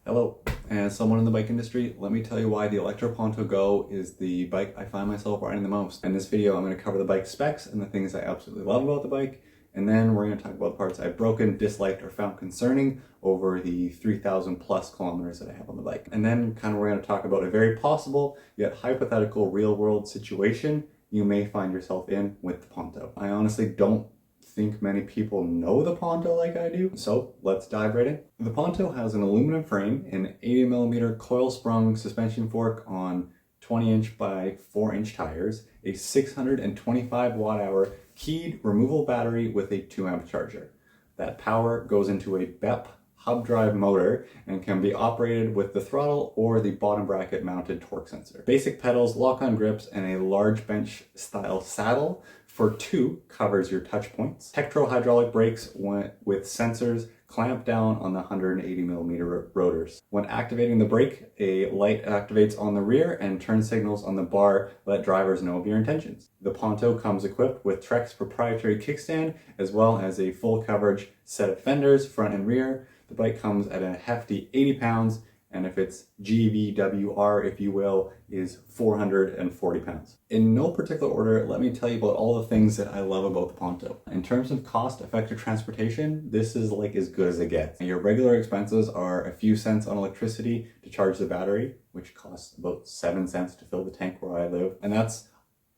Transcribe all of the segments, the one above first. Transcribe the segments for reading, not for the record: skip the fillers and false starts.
Hello, as someone in the bike industry, let me tell you why the Electra Ponto Go is the bike I find myself riding the most. In this video, I'm going to cover the bike specs and the things I absolutely love about the bike, and then we're going to talk about the parts I've broken, disliked, or found concerning over the 3,000 plus kilometers that I have on the bike. And then we're going to talk about a very possible yet hypothetical real world situation you may find yourself in with the Ponto. I honestly don't think many people know the Ponto like I do, so let's dive right in. The Ponto has an aluminum frame, an 80mm coil sprung suspension fork on 20-inch by 4-inch tires, a 625 watt-hour keyed removable battery with a 2-amp charger. That power goes into a BEP hub drive motor and can be operated with the throttle or the bottom bracket mounted torque sensor. Basic pedals, lock-on grips, and a large bench style saddle for 2 covers your touch points. Tektro hydraulic brakes with sensors clamp down on the 180mm rotors. When activating the brake, a light activates on the rear and turn signals on the bar let drivers know of your intentions. The Ponto comes equipped with Trek's proprietary kickstand as well as a full coverage set of fenders, front and rear. The bike comes at a hefty 80 pounds, and if it's GVWR, if you will, is 440 pounds. In no particular order, let me tell you about all the things that I love about the Ponto. In terms of cost-effective transportation, this is like as good as it gets. Your regular expenses are a few cents on electricity to charge the battery, which costs about 7 cents to fill the tank where I live, and that's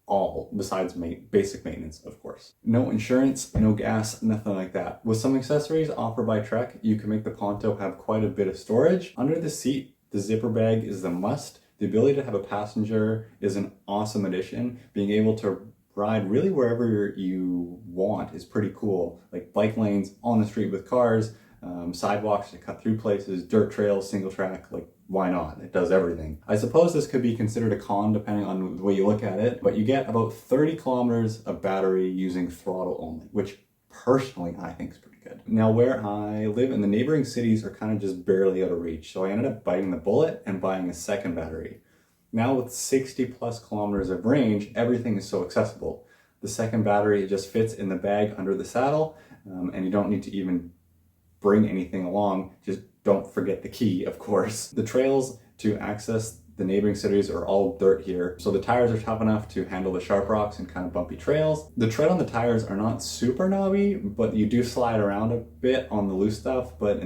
all besides basic maintenance, of course. No insurance, no gas, nothing like that. With some accessories offered by Trek, you can make the Ponto have quite a bit of storage. Under the seat, the zipper bag is a must. The ability to have a passenger is an awesome addition. Being able to ride really wherever you want is pretty cool. Like bike lanes, on the street with cars, sidewalks to cut through places, dirt trails, single track, like why not? It does everything. I suppose this could be considered a con depending on the way you look at it, but you get about 30 kilometers of battery using throttle only, which personally I think is pretty good. Now where I live in the neighboring cities are kind of just barely out of reach, so I ended up biting the bullet and buying a second battery. Now with 60 plus kilometers of range, everything is so accessible. The second battery just fits in the bag under the saddle, and you don't need to even bring anything along. Just don't forget the key, of course. The trails to access the neighboring cities are all dirt here, so the tires are tough enough to handle the sharp rocks and kind of bumpy trails. The tread on the tires are not super knobby, but you do slide around a bit on the loose stuff, but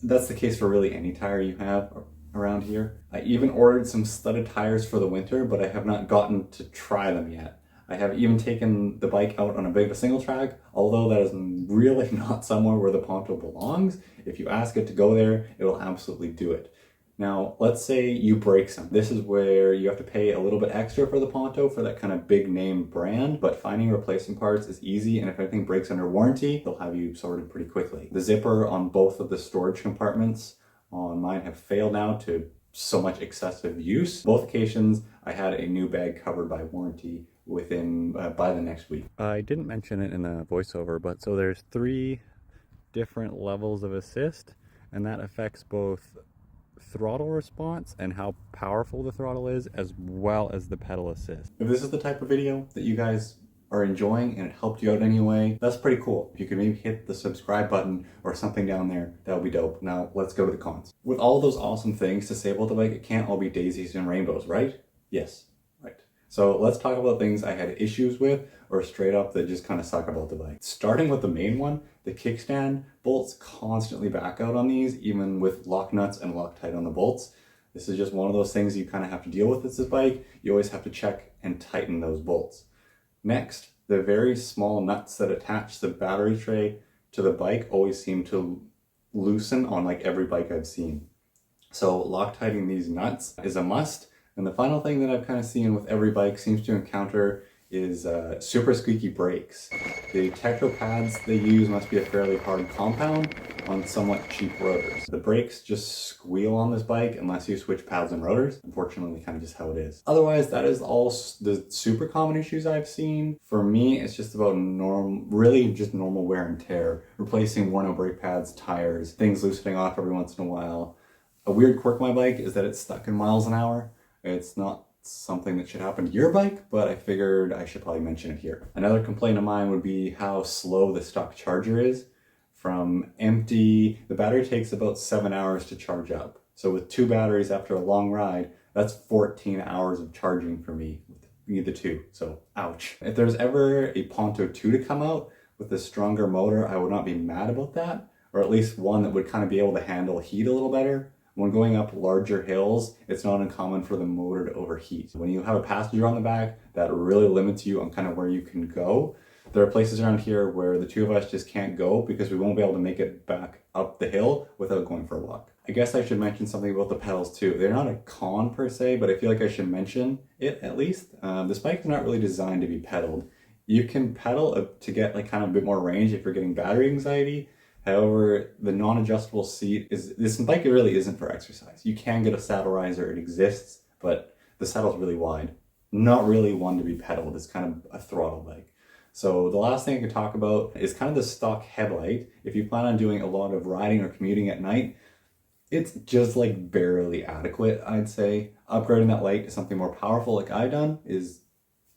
that's the case for really any tire you have around here. I even ordered some studded tires for the winter, but I have not gotten to try them yet. I have even taken the bike out on a bit of a single track, although that is really not somewhere where the Ponto belongs. If you ask it to go there, it will absolutely do it. Now, let's say you break some. This is where you have to pay a little bit extra for the Ponto for that kind of big name brand, but finding replacement parts is easy, and if anything breaks under warranty, they'll have you sorted pretty quickly. The zipper on both of the storage compartments on mine have failed now to so much excessive use. Both occasions, I had a new bag covered by warranty by the next week. I didn't mention it in the voiceover, but so there's 3 different levels of assist, and that affects both throttle response and how powerful the throttle is, as well as the pedal assist. If this is the type of video that you guys are enjoying and it helped you out anyway, that's pretty cool. If you could maybe hit the subscribe button or something down there, that would be dope. Now let's go to the cons. With all those awesome things to say about the bike, it can't all be daisies and rainbows, right? Yes, right. So let's talk about things I had issues with or straight up that just kind of suck about the bike. Starting with the main one, the kickstand bolts constantly back out on these, even with lock nuts and Loctite on the bolts. This is just one of those things you kind of have to deal with with this bike. You always have to check and tighten those bolts. Next, the very small nuts that attach the battery tray to the bike always seem to loosen on like every bike I've seen. So Loctiting these nuts is a must. And the final thing that I've kind of seen with every bike seems to encounter is super squeaky brakes. The Tektro pads they use must be a fairly hard compound on somewhat cheap rotors. The brakes just squeal on this bike unless you switch pads and rotors. Unfortunately, kind of just how it is. Otherwise, that is all the super common issues I've seen. For me, it's just about really just normal wear and tear. Replacing worn out brake pads, tires, things loosening off every once in a while. A weird quirk of my bike is that it's stuck in miles an hour. It's not something that should happen to your bike, but I figured I should probably mention it here. Another complaint of mine would be how slow the stock charger is. from empty, the battery takes about 7 hours to charge up. So with 2 batteries after a long ride, that's 14 hours of charging for me. Need the 2, so ouch. If there's ever a Ponto 2 to come out with a stronger motor, I would not be mad about that, or at least one that would kind of be able to handle heat a little better. When going up larger hills, it's not uncommon for the motor to overheat. When you have a passenger on the back, that really limits you on kind of where you can go. There are places around here where the 2 of us just can't go because we won't be able to make it back up the hill without going for a walk. I guess I should mention something about the pedals too. They're not a con per se, but I feel like I should mention it at least. This bike is not really designed to be pedaled. You can pedal to get like kind of a bit more range if you're getting battery anxiety. However, the non-adjustable seat this bike really isn't for exercise. You can get a saddle riser, it exists, but the saddle's really wide. Not really one to be pedaled. It's kind of a throttle bike. So the last thing I could talk about is kind of the stock headlight. If you plan on doing a lot of riding or commuting at night, it's just like barely adequate, I'd say. Upgrading that light to something more powerful like I've done is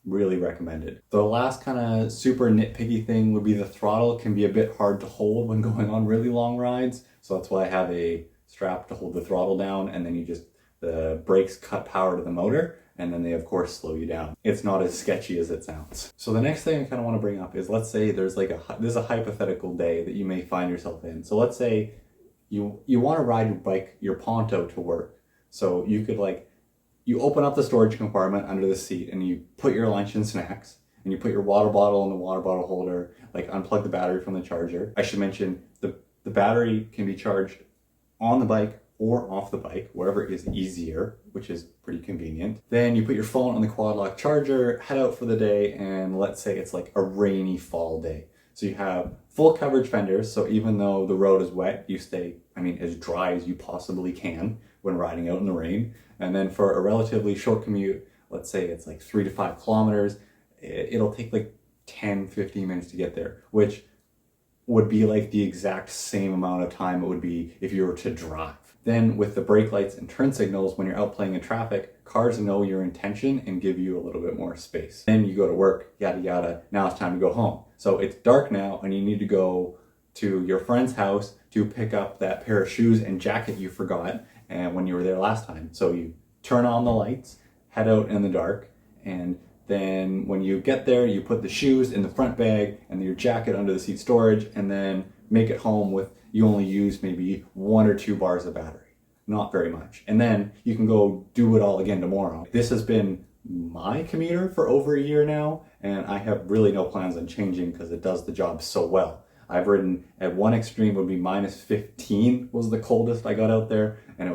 really recommended. The last kind of super nitpicky thing would be the throttle can be a bit hard to hold when going on really long rides. So that's why I have a strap to hold the throttle down, and then the brakes cut power to the motor, and then they of course slow you down. It's not as sketchy as it sounds. So the next thing I kind of want to bring up is, let's say there's a hypothetical day that you may find yourself in. So let's say you want to ride your bike, your Ponto, to work. So you could you open up the storage compartment under the seat and you put your lunch and snacks, and you put your water bottle in the water bottle holder, unplug the battery from the charger. I should mention the battery can be charged on the bike or off the bike, wherever is easier, which is pretty convenient. Then you put your phone on the quad lock charger, head out for the day, and let's say it's like a rainy fall day. So you have full coverage fenders, so even though the road is wet, you stay, as dry as you possibly can when riding out in the rain. And then for a relatively short commute, let's say it's 3 to 5 kilometers, it'll take 10, 15 minutes to get there, which would be the exact same amount of time it would be if you were to drive. Then with the brake lights and turn signals, when you're out playing in traffic, cars know your intention and give you a little bit more space. Then you go to work, yada yada, now it's time to go home. So it's dark now and you need to go to your friend's house to pick up that pair of shoes and jacket you forgot when you were there last time. So you turn on the lights, head out in the dark, and then when you get there, you put the shoes in the front bag and your jacket under the seat storage, and then make it home you only use maybe 1 or 2 bars of battery. Not very much. And then you can go do it all again tomorrow. This has been my commuter for over a year now, and I have really no plans on changing because it does the job so well. I've ridden at one extreme would be -15 was the coldest I got out there, and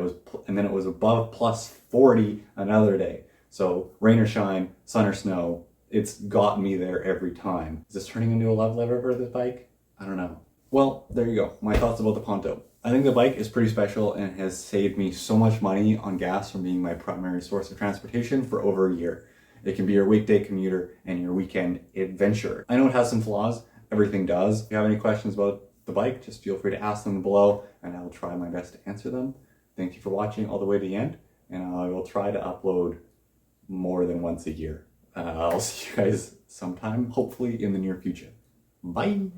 then it was above +40 another day. So rain or shine, sun or snow, it's got me there every time. Is this turning into a love letter for this bike? I don't know. Well, there you go. My thoughts about the Ponto. I think the bike is pretty special and has saved me so much money on gas from being my primary source of transportation for over a year. It can be your weekday commuter and your weekend adventure. I know it has some flaws. Everything does. If you have any questions about the bike, just feel free to ask them below and I'll try my best to answer them. Thank you for watching all the way to the end, and I will try to upload more than once a year. I'll see you guys sometime, hopefully in the near future. Bye!